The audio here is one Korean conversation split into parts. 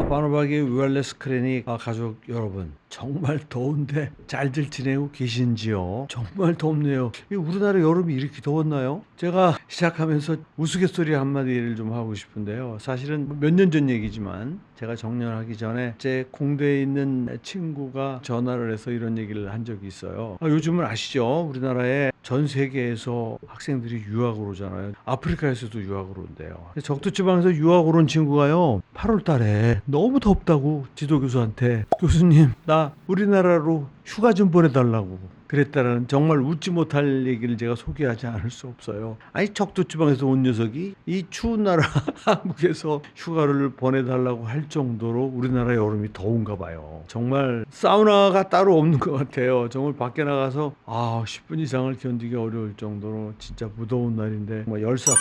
바노박의 웰네스 클리닉 가족 여러분, 정말 더운데 잘들 지내고 계신지요? 정말 덥네요. 우리나라 여름이 이렇게 더웠나요? 제가 시작하면서 우스갯소리 한마디를 좀 하고 싶은데요. 사실은 몇 년 전 얘기지만 제가 정년하기 전에 제 공대에 있는 친구가 전화를 해서 이런 얘기를 한 적이 있어요. 요즘은 아시죠? 우리나라에 전 세계에서 학생들이 유학을 오잖아요. 아프리카에서도 유학을 온대요. 적도지방에서 유학을 온 친구가요, 8월 달에 너무 덥다고 지도교수한테, 교수님 나 우리나라로 휴가 좀 보내달라고 그랬다라는 정말 웃지 못할 얘기를 제가 소개하지 않을 수 없어요. 아니, 적도지방에서 온 녀석이 이 추운 나라 한국에서 휴가를 보내달라고 할 정도로 우리나라 여름이 더운가 봐요. 정말 사우나가 따로 없는 것 같아요. 정말 밖에 나가서 10분 이상을 견디기 어려울 정도로 진짜 무더운 날인데 열사병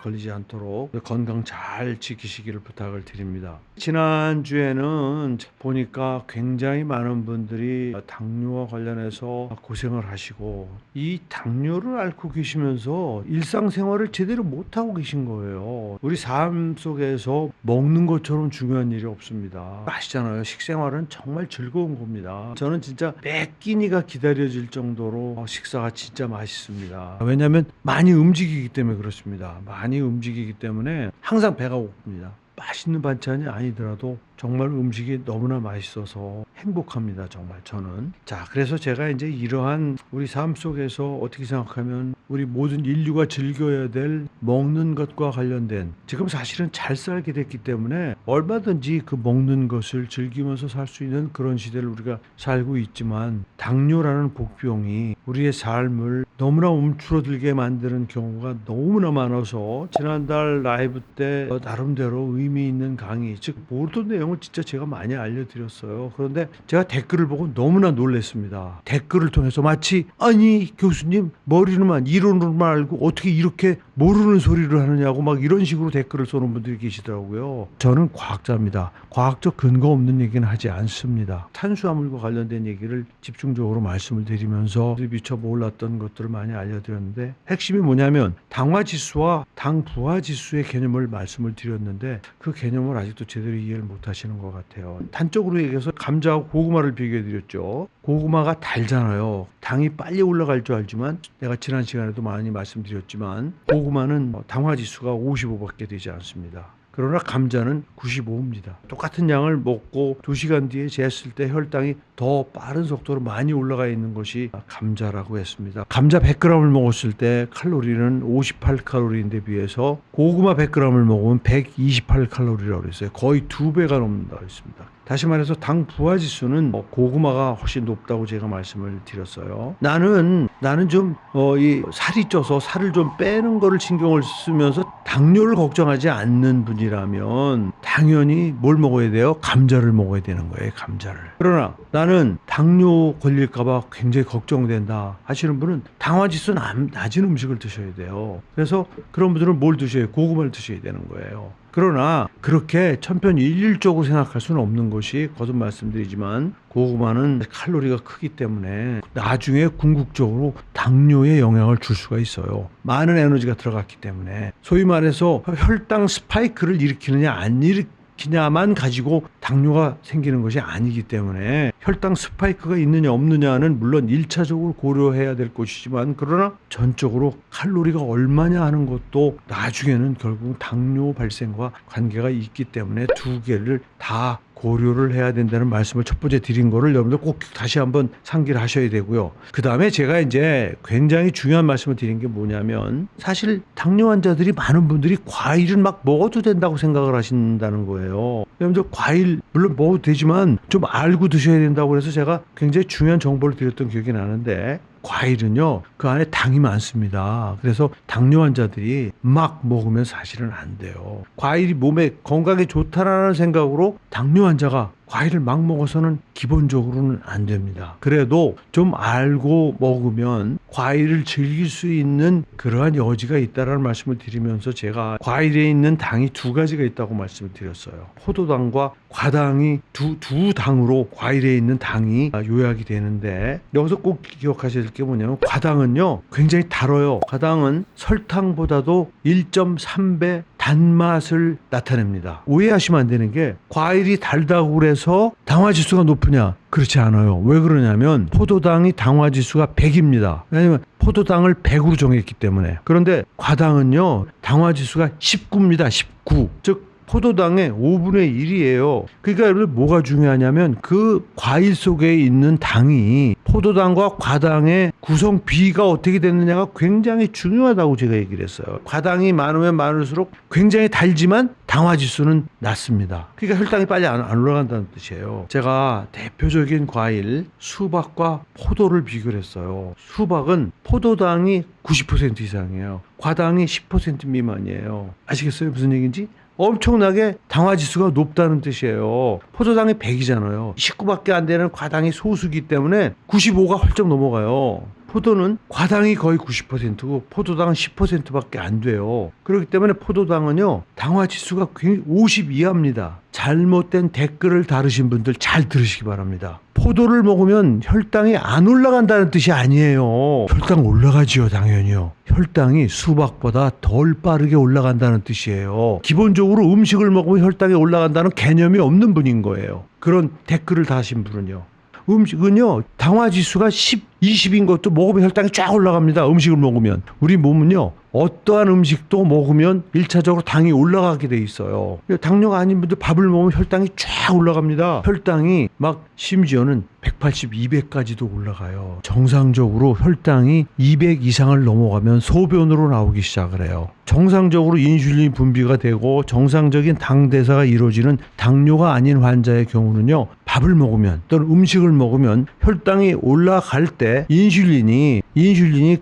걸리지 않도록 건강 잘 지키시기를 부탁을 드립니다. 지난주에는 보니까 굉장히 많은 분들이 당뇨와 관련해서 고생을 하시고, 이 당뇨를 앓고 계시면서 일상생활을 제대로 못하고 계신 거예요. 우리 삶 속에서 먹는 것처럼 중요한 일이 없습니다. 아시잖아요. 식생활은 정말 즐거운 겁니다. 저는 진짜 매 끼니가 기다려질 정도로 식사가 진짜 맛있습니다. 왜냐하면 많이 움직이기 때문에 그렇습니다. 많이 움직이기 때문에 항상 배가 고픕니다. 맛있는 반찬이 아니더라도 정말 음식이 너무나 맛있어서 행복합니다. 정말 저는. 자, 그래서 제가 이제 이러한 우리 삶 속에서 어떻게 생각하면 우리 모든 인류가 즐겨야 될 먹는 것과 관련된, 지금 사실은 잘 살게 됐기 때문에 얼마든지 그 먹는 것을 즐기면서 살 수 있는 그런 시대를 우리가 살고 있지만, 당뇨라는 복병이 우리의 삶을 너무나 움츠러들게 만드는 경우가 너무나 많아서 지난달 라이브 때 나름대로 의미 있는 강의, 즉 모든 내용을 진짜 제가 많이 알려드렸어요. 그런데 제가 댓글을 보고 너무나 놀랐습니다. 댓글을 통해서 마치 아니 교수님 머리로만 이론으로만 알고 어떻게 이렇게 모르는 소리를 하느냐고 막 이런 식으로 댓글을 쏘는 분들이 계시더라고요. 저는 과학자입니다. 과학적 근거 없는 얘기는 하지 않습니다. 탄수화물과 관련된 얘기를 집중적으로 말씀을 드리면서 미처 몰랐던 것들을 많이 알려드렸는데, 핵심이 뭐냐면 당화지수와 당부화지수의 개념을 말씀을 드렸는데 그 개념을 아직도 제대로 이해를 못하시는 것 같아요. 단적으로 얘기해서 감자하고 고구마를 비교해드렸죠. 고구마가 달잖아요. 당이 빨리 올라갈 줄 알지만, 내가 지난 시간에도 많이 말씀드렸지만 고구마는 당화지수가 55밖에 되지 않습니다. 그러나 감자는 95입니다. 똑같은 양을 먹고 2시간 뒤에 쟀을 때 혈당이 더 빠른 속도로 많이 올라가 있는 것이 감자라고 했습니다. 감자 100g을 먹었을 때 칼로리는 58칼로리인데 비해서 고구마 100g을 먹으면 128칼로리라고 했어요. 거의 2배가 넘는다고 했습니다. 다시 말해서 당 부하 지수는 고구마가 훨씬 높다고 제가 말씀을 드렸어요. 나는 좀 이 살이 쪄서 살을 좀 빼는 거를 신경을 쓰면서 당뇨를 걱정하지 않는 분이라면 당연히 뭘 먹어야 돼요? 감자를 먹어야 되는 거예요. 감자를. 그러나 나는 당뇨 걸릴까 봐 굉장히 걱정된다 하시는 분은 당화지수 낮은 음식을 드셔야 돼요. 그래서 그런 분들은 뭘 드셔야, 고구마를 드셔야 되는 거예요. 그러나 그렇게 천편일률적으로 생각할 수는 없는 것이, 거듭 말씀드리지만 고구마는 칼로리가 크기 때문에 나중에 궁극적으로 당뇨에 영향을 줄 수가 있어요. 많은 에너지가 들어갔기 때문에. 소위 말해서 혈당 스파이크를 일으키느냐 안 일으키냐만 가지고 당뇨가 생기는 것이 아니기 때문에, 혈당 스파이크가 있느냐 없느냐는 물론 1차적으로 고려해야 될 것이지만, 그러나 전적으로 칼로리가 얼마냐 하는 것도 나중에는 결국 당뇨 발생과 관계가 있기 때문에 두 개를 다 고려를 해야 된다는 말씀을 첫 번째 드린 거를 여러분들 꼭 다시 한번 상기를 하셔야 되고요. 그 다음에 제가 이제 굉장히 중요한 말씀을 드린 게 뭐냐면, 사실 당뇨 환자들이, 많은 분들이 과일을 막 먹어도 된다고 생각을 하신다는 거예요. 여러분들 과일 물론 먹어도 되지만 좀 알고 드셔야 된다고 해서 제가 굉장히 중요한 정보를 드렸던 기억이 나는데, 과일은요 그 안에 당이 많습니다. 그래서 당뇨 환자들이 막 먹으면 사실은 안 돼요. 과일이 몸에 건강에 좋다라는 생각으로 당뇨 환자가 과일을 막 먹어서는 기본적으로는 안 됩니다. 그래도 좀 알고 먹으면 과일을 즐길 수 있는 그러한 여지가 있다라는 말씀을 드리면서, 제가 과일에 있는 당이 두 가지가 있다고 말씀을 드렸어요. 포도당과 과당이 두 당으로 과일에 있는 당이 요약이 되는데, 여기서 꼭 기억하셔야 될 게 뭐냐면, 과당은요 굉장히 달아요. 과당은 설탕보다도 1.3배 단맛을 나타냅니다. 오해하시면 안 되는 게 과일이 달다고 그래서 당화지수가 높으냐? 그렇지 않아요. 왜 그러냐면 포도당이 당화지수가 100입니다. 왜냐하면 포도당을 100으로 정했기 때문에. 그런데 과당은요 당화지수가 19입니다. 19. 즉 포도당의 5분의 1이에요. 그러니까 여러분 뭐가 중요하냐면 그 과일 속에 있는 당이 포도당과 과당의 구성 비가 어떻게 됐느냐가 굉장히 중요하다고 제가 얘기를 했어요. 과당이 많으면 많을수록 굉장히 달지만 당화지수는 낮습니다. 그러니까 혈당이 빨리 안 올라간다는 뜻이에요. 제가 대표적인 과일 수박과 포도를 비교를 했어요. 수박은 포도당이 90% 이상이에요. 과당이 10% 미만이에요. 아시겠어요? 무슨 얘기인지? 엄청나게 당화지수가 높다는 뜻이에요. 포도당이 100이잖아요. 19밖에 안 되는 과당이 소수기 때문에 95가 훌쩍 넘어가요. 포도는 과당이 거의 90%고 포도당은 10%밖에 안 돼요. 그렇기 때문에 포도당은요 당화지수가 50 이하입니다. 잘못된 댓글을 다루신 분들 잘 들으시기 바랍니다. 포도를 먹으면 혈당이 안 올라간다는 뜻이 아니에요. 혈당 올라가지요, 당연히요. 혈당이 수박보다 덜 빠르게 올라간다는 뜻이에요. 기본적으로 음식을 먹으면 혈당이 올라간다는 개념이 없는 분인 거예요. 그런 댓글을 다신 분은요. 음식은요 당화지수가 10, 20인 것도 먹으면 혈당이 쫙 올라갑니다. 음식을 먹으면. 우리 몸은요 어떠한 음식도 먹으면 1차적으로 당이 올라가게 돼 있어요. 당뇨가 아닌 분들 밥을 먹으면 혈당이 쫙 올라갑니다. 혈당이 막 심지어는 180, 200까지도 올라가요. 정상적으로 혈당이 200 이상을 넘어가면 소변으로 나오기 시작을 해요. 정상적으로 인슐린 분비가 되고 정상적인 당 대사가 이루어지는 당뇨가 아닌 환자의 경우는요 밥을 먹으면 또는 음식을 먹으면 혈당이 올라갈 때 인슐린이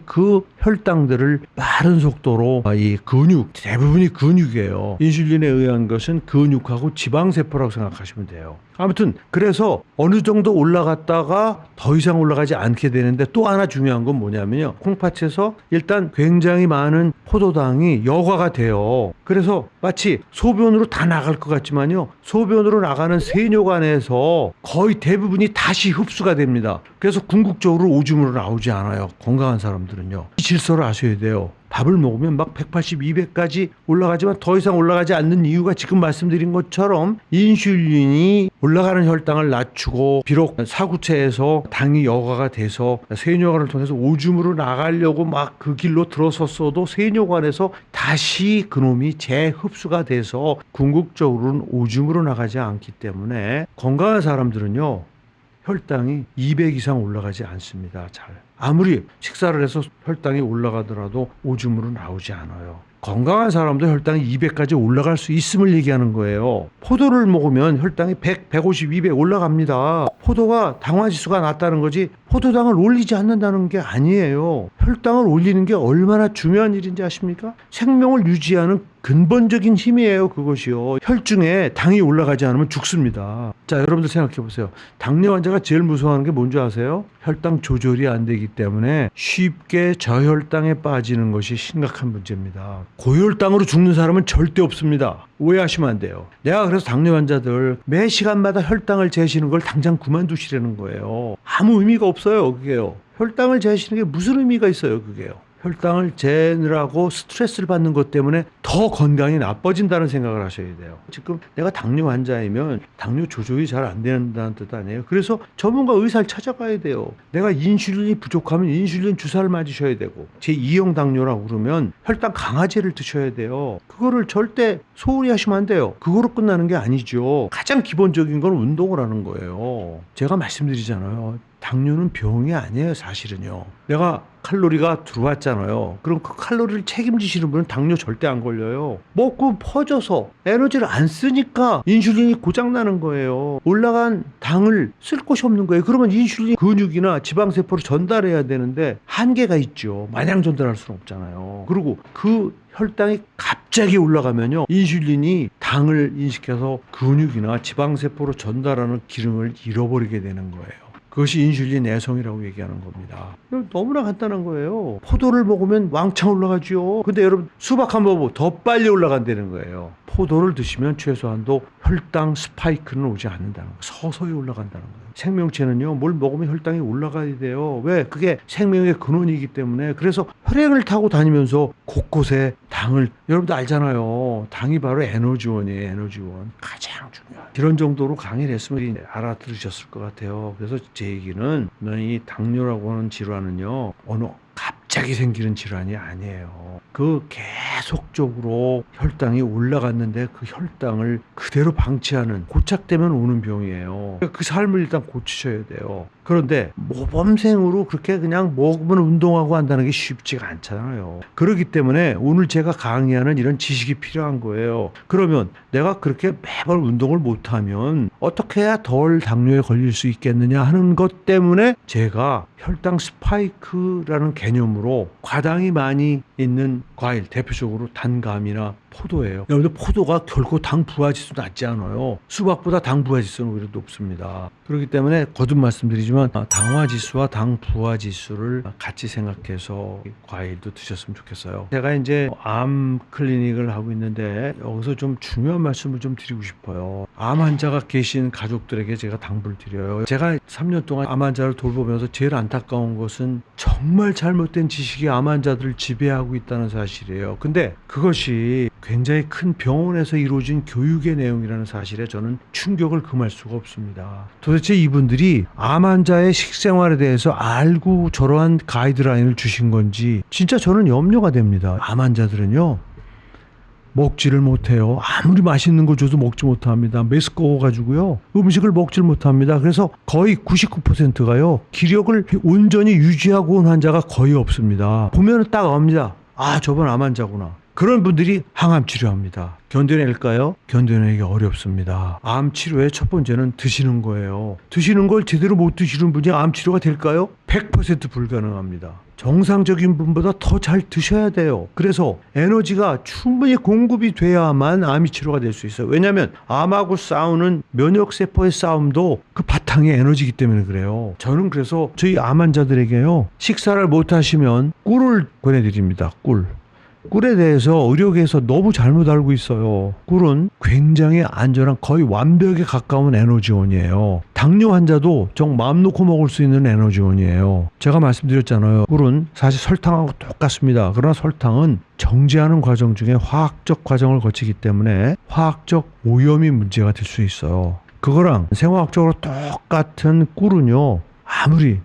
그 혈당들을 빠른 속도로 이 근육, 대부분이 근육이에요. 인슐린에 의한 것은 근육하고 지방세포라고 생각하시면 돼요. 아무튼 그래서 어느 정도 올라갔다가 더 이상 올라가지 않게 되는데 또 하나 중요한 건 뭐냐면요. 콩팥에서 일단 굉장히 많은 포도당이 여과가 돼요. 그래서 마치 소변으로 다 나갈 것 같지만요. 소변으로 나가는 세뇨관에서 거의 대부분이 다시 흡수가 됩니다. 그래서 궁극적으로 오줌으로 나오지 않아요. 건강한 사람들은요. 이 질서를 아셔야 돼요. 밥을 먹으면 막 180, 200까지 올라가지만 더 이상 올라가지 않는 이유가 지금 말씀드린 것처럼 인슐린이 올라가는 혈당을 낮추고 비록 사구체에서 당이 여과가 돼서 세뇨관을 통해서 오줌으로 나가려고 막 그 길로 들어섰어도 세뇨관에서 다시 그놈이 재흡수가 돼서 궁극적으로는 오줌으로 나가지 않기 때문에 건강한 사람들은요 혈당이 200 이상 올라가지 않습니다. 잘. 아무리 식사를 해서 혈당이 올라가더라도 오줌으로 나오지 않아요. 건강한 사람도 혈당이 200까지 올라갈 수 있음을 얘기하는 거예요. 포도를 먹으면 혈당이 100, 150, 200 올라갑니다. 포도가 당화지수가 낮다는 거지 포도당을 올리지 않는다는 게 아니에요. 혈당을 올리는 게 얼마나 중요한 일인지 아십니까? 생명을 유지하는 근본적인 힘이에요. 그것이요. 혈중에 당이 올라가지 않으면 죽습니다. 자, 여러분들 생각해 보세요. 당뇨 환자가 제일 무서워하는 게 뭔지 아세요? 혈당 조절이 안 되기 때문에 쉽게 저혈당에 빠지는 것이 심각한 문제입니다. 고혈당으로 죽는 사람은 절대 없습니다. 오해하시면 안 돼요. 내가 그래서 당뇨 환자들 매 시간마다 혈당을 재시는 걸 당장 그만두시라는 거예요. 아무 의미가 없어요. 그게요. 혈당을 재시는 게 무슨 의미가 있어요. 그게요. 혈당을 재느라고 스트레스를 받는 것 때문에 더 건강이 나빠진다는 생각을 하셔야 돼요. 지금 내가 당뇨 환자이면 당뇨 조절이 잘 안 된다는 뜻 아니에요. 그래서 전문가 의사를 찾아가야 돼요. 내가 인슐린이 부족하면 인슐린 주사를 맞으셔야 되고 제2형 당뇨라고 그러면 혈당 강화제를 드셔야 돼요. 그거를 절대 소홀히 하시면 안 돼요. 그거로 끝나는 게 아니죠. 가장 기본적인 건 운동을 하는 거예요. 제가 말씀드리잖아요. 당뇨는 병이 아니에요, 사실은요. 내가 칼로리가 들어왔잖아요. 그럼 그 칼로리를 책임지시는 분은 당뇨 절대 안 걸려요. 먹고 퍼져서 에너지를 안 쓰니까 인슐린이 고장나는 거예요. 올라간 당을 쓸 곳이 없는 거예요. 그러면 인슐린 근육이나 지방세포로 전달해야 되는데 한계가 있죠. 마냥 전달할 수는 없잖아요. 그리고 그 혈당이 갑자기 올라가면요. 인슐린이 당을 인식해서 근육이나 지방세포로 전달하는 기능을 잃어버리게 되는 거예요. 그것이 인슐린 내성이라고 얘기하는 겁니다. 너무나 간단한 거예요. 포도를 먹으면 왕창 올라가죠. 근데 여러분 수박 한번 보고 더 빨리 올라간다는 거예요. 포도를 드시면 최소한도 혈당 스파이크는 오지 않는다는 거예요. 서서히 올라간다는 거예요. 생명체는요, 뭘 먹으면 혈당이 올라가야 돼요. 왜? 그게 생명의 근원이기 때문에. 그래서 혈행을 타고 다니면서 곳곳에 당을, 여러분도 알잖아요. 당이 바로 에너지원이에요. 에너지원. 가장 중요한. 이런 정도로 강의를 했으면 알아들으셨을 것 같아요. 그래서 제 얘기는 이 당뇨라고 하는 질환은요, 어느 갑자기 생기는 질환이 아니에요. 그 계속적으로 혈당이 올라갔는데 그 혈당을 그대로 방치하는, 고착되면 오는 병이에요. 그 삶을 일단 고치셔야 돼요. 그런데 모범생으로 그렇게 그냥 먹으면 운동하고 한다는 게 쉽지가 않잖아요. 그렇기 때문에 오늘 제가 강의하는 이런 지식이 필요한 거예요. 그러면 내가 그렇게 매번 운동을 못하면 어떻게 해야 덜 당뇨에 걸릴 수 있겠느냐 하는 것 때문에 제가 혈당 스파이크라는 개념으로 과당이 많이 있는 과일, 대표적으로 단감이나 포도예요. 여러분들 포도가 결코 당 부하지수 낮지 않아요. 수박보다 당 부하지수는 오히려 높습니다. 그렇기 때문에 거듭 말씀드리지만 당화지수와 당 부하지수를 같이 생각해서 과일도 드셨으면 좋겠어요. 제가 이제 암 클리닉을 하고 있는데 여기서 좀 중요한 말씀을 좀 드리고 싶어요. 암 환자가 계신 가족들에게 제가 당부를 드려요. 제가 3년 동안 암 환자를 돌보면서 제일 안타까운 것은 정말 잘못된 지식이 암 환자들을 지배하고 있다는 사실이에요. 근데 그것이 굉장히 큰 병원에서 이루어진 교육의 내용이라는 사실에 저는 충격을 금할 수가 없습니다. 도대체 이분들이 암 환자의 식생활에 대해서 알고 저러한 가이드라인을 주신 건지 진짜 저는 염려가 됩니다. 암 환자들은요, 먹지를 못해요. 아무리 맛있는 거 줘도 먹지 못합니다. 메스꺼워가지고요, 음식을 먹질 못합니다. 그래서 거의 99%가요 기력을 온전히 유지하고 온 환자가 거의 없습니다. 보면 딱 압니다. 아, 저번 암 환자구나. 그런 분들이 항암 치료합니다. 견뎌낼까요? 견뎌내기 어렵습니다. 암 치료의 첫 번째는 드시는 거예요. 드시는 걸 제대로 못 드시는 분이 암 치료가 될까요? 100% 불가능합니다. 정상적인 분보다 더 잘 드셔야 돼요. 그래서 에너지가 충분히 공급이 돼야만 암이 치료가 될 수 있어요. 왜냐하면 암하고 싸우는 면역세포의 싸움도 그 바탕이 에너지이기 때문에 그래요. 저는 그래서 저희 암 환자들에게요, 식사를 못 하시면 꿀을 권해드립니다. 꿀에 대해서 의료계에서 너무 잘못 알고 있어요. 꿀은 굉장히 안전한, 거의 완벽에 가까운 에너지원이에요. 당뇨 환자도 정 마음 놓고 먹을 수 있는 에너지원이에요. 제가 말씀드렸잖아요. 꿀은 사실 설탕하고 똑같습니다. 그러나 설탕은 정제하는 과정 중에 화학적 과정을 거치기 때문에 화학적 오염이 문제가 될 수 있어요. 그거랑 생화학적으로 똑같은 꿀은요,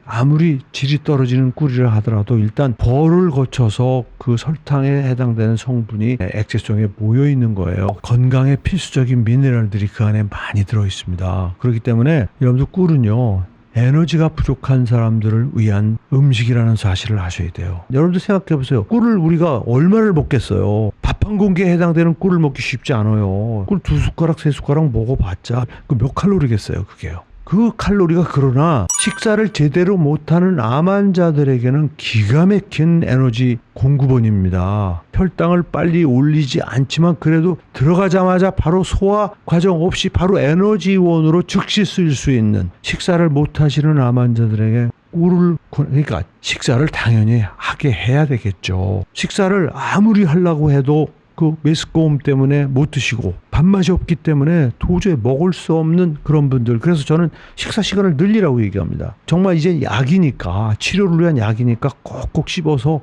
아무리 질이 떨어지는 꿀이라 하더라도 일단 벌을 거쳐서 그 설탕에 해당되는 성분이 액체성에 모여 있는 거예요. 건강에 필수적인 미네랄들이 그 안에 많이 들어 있습니다. 그렇기 때문에 여러분들 꿀은요, 에너지가 부족한 사람들을 위한 음식이라는 사실을 아셔야 돼요. 여러분들 생각해 보세요. 꿀을 우리가 얼마를 먹겠어요? 밥 한 공기에 해당되는 꿀을 먹기 쉽지 않아요. 꿀 2숟가락 3숟가락 먹어봤자 그 몇 칼로리겠어요, 그게요. 그 칼로리가, 그러나 식사를 제대로 못하는 암 환자들에게는 기가 막힌 에너지 공급원입니다. 혈당을 빨리 올리지 않지만 그래도 들어가자마자 바로 소화 과정 없이 바로 에너지원으로 즉시 쓰일 수 있는, 식사를 못하시는 암 환자들에게 꿀을, 그러니까 식사를 당연히 하게 해야 되겠죠. 식사를 아무리 하려고 해도 그 메스꺼움 때문에 못 드시고 밥맛이 없기 때문에 도저히 먹을 수 없는 그런 분들, 그래서 저는 식사 시간을 늘리라고 얘기합니다. 정말 이제 약이니까, 치료를 위한 약이니까 꼭꼭 씹어서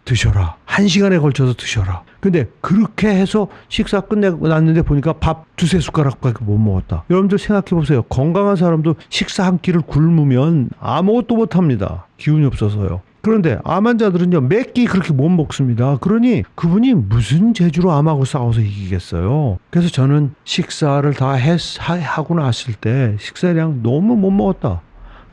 드셔라. 1시간에 걸쳐서 드셔라. 근데 그렇게 해서 식사 끝내고 났는데 보니까 밥 2-3숟가락밖에 못 먹었다. 여러분들 생각해 보세요. 건강한 사람도 식사 한 끼를 굶으면 아무것도 못합니다. 기운이 없어서요. 그런데 암 환자들은요, 몇 끼 그렇게 못 먹습니다. 그러니 그분이 무슨 재주로 암하고 싸워서 이기겠어요. 그래서 저는 식사를 다 하고 났을 때 식사량 너무 못 먹었다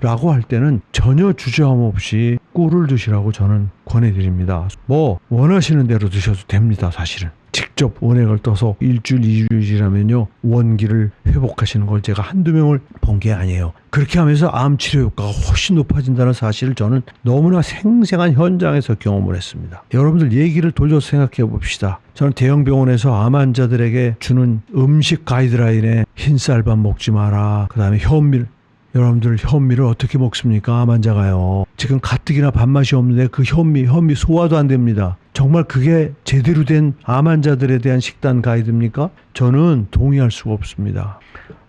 라고 할 때는 전혀 주저함 없이 꿀을 드시라고 저는 권해드립니다. 뭐 원하시는 대로 드셔도 됩니다. 사실은 직접 원액을 떠서 1주일 2주일 지나면요, 원기를 회복하시는 걸 제가 한두 명을 본 게 아니에요. 그렇게 하면서 암 치료 효과가 훨씬 높아진다는 사실을 저는 너무나 생생한 현장에서 경험을 했습니다. 여러분들 얘기를 돌려서 생각해 봅시다. 저는 대형 병원에서 암 환자들에게 주는 음식 가이드라인에 흰쌀밥 먹지 마라, 그 다음에 현미를, 여러분들 현미를 어떻게 먹습니까? 암 환자가요. 지금 가뜩이나 밥맛이 없는데 그 현미 소화도 안 됩니다. 정말 그게 제대로 된 암 환자들에 대한 식단 가이드입니까? 저는 동의할 수가 없습니다.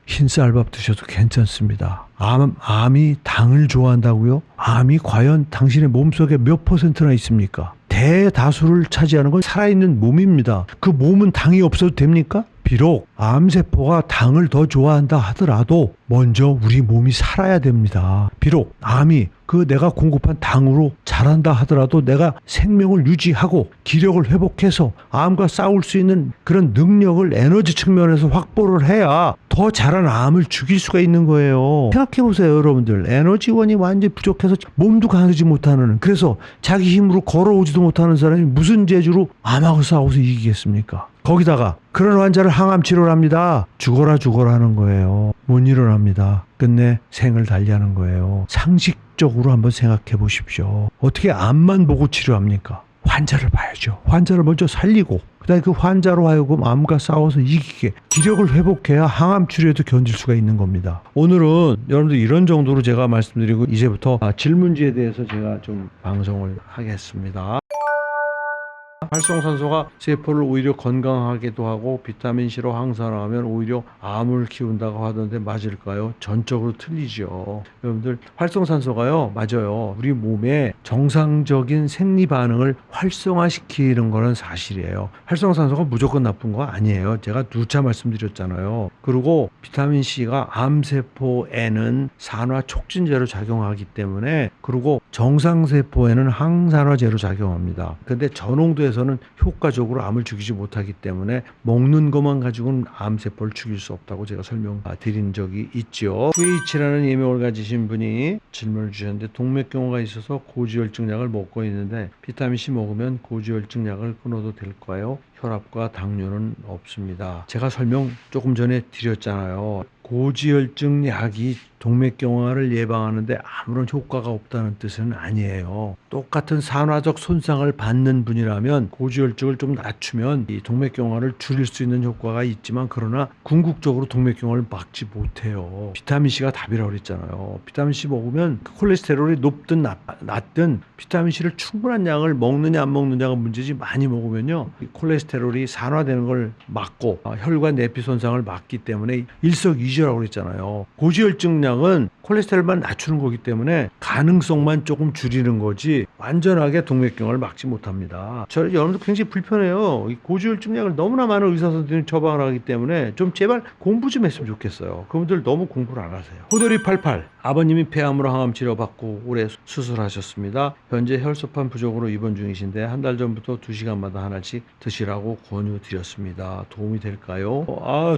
흰쌀밥 드셔도 괜찮습니다. 암이 당을 좋아한다고요? 암이 과연 당신의 몸속에 몇 퍼센트나 있습니까? 대다수를 차지하는 건 살아있는 몸입니다. 그 몸은 당이 없어도 됩니까? 비록 암세포가 당을 더 좋아한다 하더라도 먼저 우리 몸이 살아야 됩니다. 비록 암이 내가 공급한 당으로 자란다 하더라도 내가 생명을 유지하고 기력을 회복해서 암과 싸울 수 있는 그런 능력을 에너지 측면에서 확보를 해야 더 자란 암을 죽일 수가 있는 거예요. 생각해보세요, 여러분들. 에너지원이 완전히 부족해서 몸도 가누지 못하는, 그래서 자기 힘으로 걸어오지도 못하는 사람이 무슨 재주로 암하고 싸워서 이기겠습니까? 거기다가 그런 환자를 항암 치료를 합니다. 죽어라 하는 거예요. 못 일어납니다. 끝내 생을 달리하는 거예요. 상식적으로 한번 생각해 보십시오. 어떻게 암만 보고 치료합니까? 환자를 봐야죠. 환자를 먼저 살리고 그다음에 그 환자로 하여금 암과 싸워서 이기게 기력을 회복해야 항암 치료에도 견딜 수가 있는 겁니다. 오늘은 여러분들 이런 정도로 제가 말씀드리고 이제부터 질문지에 대해서 제가 좀 방송을 하겠습니다. 활성산소가 세포를 오히려 건강하게도 하고 비타민C로 항산화하면 오히려 암을 키운다고 하던데 맞을까요? 전적으로 틀리죠. 여러분들 활성산소가요, 맞아요. 우리 몸에 정상적인 생리 반응을 활성화시키는 거는 사실이에요. 활성산소가 무조건 나쁜 거 아니에요. 제가 누차 말씀드렸잖아요. 그리고 비타민C가 암세포에는 산화 촉진제로 작용하기 때문에, 그리고 정상세포에는 항산화제로 작용합니다. 근데 저농도에서는 효과적으로 암을 죽이지 못하기 때문에 먹는 것만 가지고는 암세포를 죽일 수 없다고 제가 설명드린 적이 있죠. VH라는 예명을 가지신 분이 질문을 주셨는데, 동맥경화가 있어서 고지혈증 약을 먹고 있는데 비타민C 먹으면 고지혈증 약을 끊어도 될까요? 혈압과 당뇨는 없습니다. 제가 설명 조금 전에 드렸잖아요. 고지혈증 약이 동맥경화를 예방하는데 아무런 효과가 없다는 뜻은 아니에요. 똑같은 산화적 손상을 받는 분이라면 고지혈증을 좀 낮추면 이 동맥경화를 줄일 수 있는 효과가 있지만, 그러나 궁극적으로 동맥경화를 막지 못해요. 비타민C가 답이라고 그랬잖아요. 비타민C 먹으면 콜레스테롤이 높든 낮든 비타민C를 충분한 양을 먹느냐 안 먹느냐가 문제지, 많이 먹으면요 콜레스테롤이 산화되는 걸 막고 혈관 내피 손상을 막기 때문에 일석이조라고 그랬잖아요. 고지혈증 약은 콜레스테롤만 낮추는 거기 때문에 가능성만 조금 줄이는 거지 완전하게 동맥경화를 막지 못합니다. 여러분들 굉장히 불편해요. 이 고지혈증 약을 너무나 많은 의사 선생님이 처방을 하기 때문에 좀 제발 공부 좀 했으면 좋겠어요. 그분들 너무 공부를 안 하세요. 호돌이 88, 아버님이 폐암으로 항암 치료받고 올해 수술하셨습니다. 현재 혈소판 부족으로 입원 중이신데 한 달 전부터 2시간마다 하나씩 드시라고 권유드렸습니다. 도움이 될까요?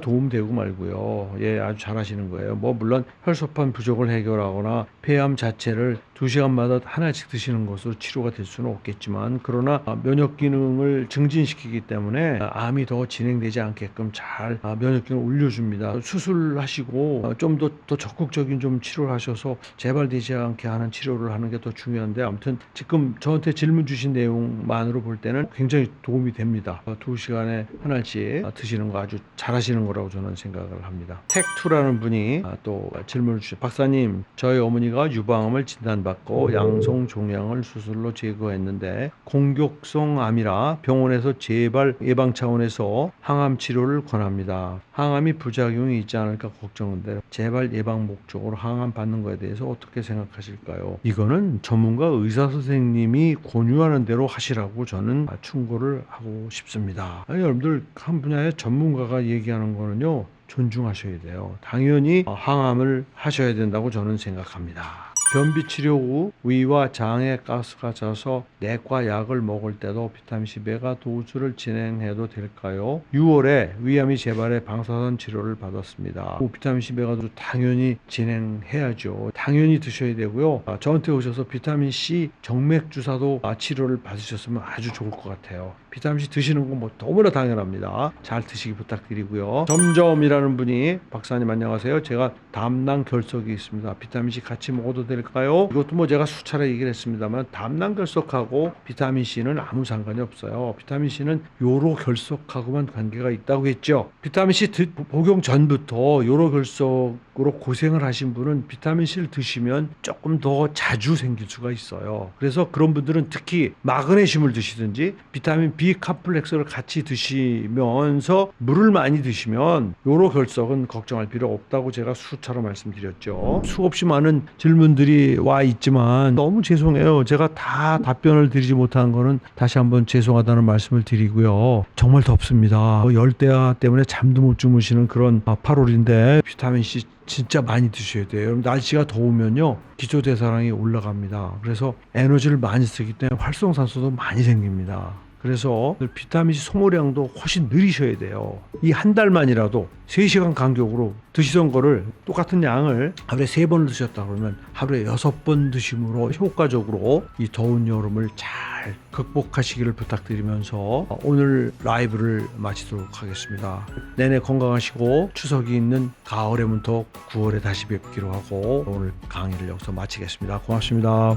도움 되고 말고요. 예, 아주 잘하시는 거예요. 물론 혈소판 부족을 해결하거나 폐암 자체를 2시간마다 하나씩 드시는 것으로 치료가 될 수는 없겠지만, 그러나 면역 기능을 증진시키기 때문에 암이 더 진행되지 않게끔 잘 면역 기능을 올려줍니다. 수술하시고 좀 더 적극적인 좀 치료를 하셔서 재발되지 않게 하는 치료를 하는 게 더 중요한데, 아무튼 지금 저한테 질문 주신 내용만으로 볼 때는 굉장히 도움이 됩니다. 2시간에 하나씩 드시는 거 아주 잘하시는 거라고 저는 생각을 합니다. 택투라는 분이 또 질문을 주셨어요. 박사님, 저희 어머니가 유방암을 진단받고 양성 종양을 수술로 제거했는데 공격성 암이라 병원에서 재발 예방 차원에서 항암 치료를 권합니다. 항암이 부작용이 있지 않을까 걱정인데 재발 예방 목적으로 항암 받는 거에 대해서 어떻게 생각하실까요? 이거는 전문가 의사 선생님이 권유하는 대로 하시라고 저는 충고를 하고 싶습니다. 여러분들 한 분야의 전문가가 얘기하는 거는요 존중하셔야 돼요. 당연히 항암을 하셔야 된다고 저는 생각합니다. 변비 치료 후 위와 장에 가스가 차서 내과 약을 먹을 때도 비타민C 메가 도수를 진행해도 될까요? 6월에 위암이 재발해 방사선 치료를 받았습니다. 비타민C 메가 도수 당연히 진행해야죠. 당연히 드셔야 되고요. 저한테 오셔서 비타민C 정맥 주사도 치료를 받으셨으면 아주 좋을 것 같아요. 비타민C 드시는 건 너무나 당연합니다. 잘 드시기 부탁드리고요. 점점이라는 분이, 박사님 안녕하세요. 제가 담낭 결석이 있습니다. 비타민C 같이 먹어도 될까요? 이것도 제가 수차례 얘기를 했습니다만 담낭 결석하고 비타민C는 아무 상관이 없어요. 비타민C는 요로 결석하고만 관계가 있다고 했죠. 비타민C 복용 전부터 요로 결석 으로 고생을 하신 분은 비타민C를 드시면 조금 더 자주 생길 수가 있어요. 그래서 그런 분들은 특히 마그네슘을 드시든지 비타민 B 컴플렉스를 같이 드시면서 물을 많이 드시면 요로 결석은 걱정할 필요 없다고 제가 수차례 말씀드렸죠. 수없이 많은 질문들이 와 있지만 너무 죄송해요. 제가 다 답변을 드리지 못한 거는 다시 한번 죄송하다는 말씀을 드리고요. 정말 덥습니다. 열대야 때문에 잠도 못 주무시는 그런 8월인데 비타민C 진짜 많이 드셔야 돼요. 여러분 날씨가 더우면요 기초대사량이 올라갑니다. 그래서 에너지를 많이 쓰기 때문에 활성산소도 많이 생깁니다. 그래서 비타민C 소모량도 훨씬 느리셔야 돼요. 이 한 달만이라도 3시간 간격으로 드시던 거를 똑같은 양을 하루에 3번을 드셨다 그러면 하루에 6번 드심으로 효과적으로 이 더운 여름을 잘 극복하시기를 부탁드리면서 오늘 라이브를 마치도록 하겠습니다. 내내 건강하시고 추석이 있는 가을의 문턱 9월에 다시 뵙기로 하고 오늘 강의를 여기서 마치겠습니다. 고맙습니다.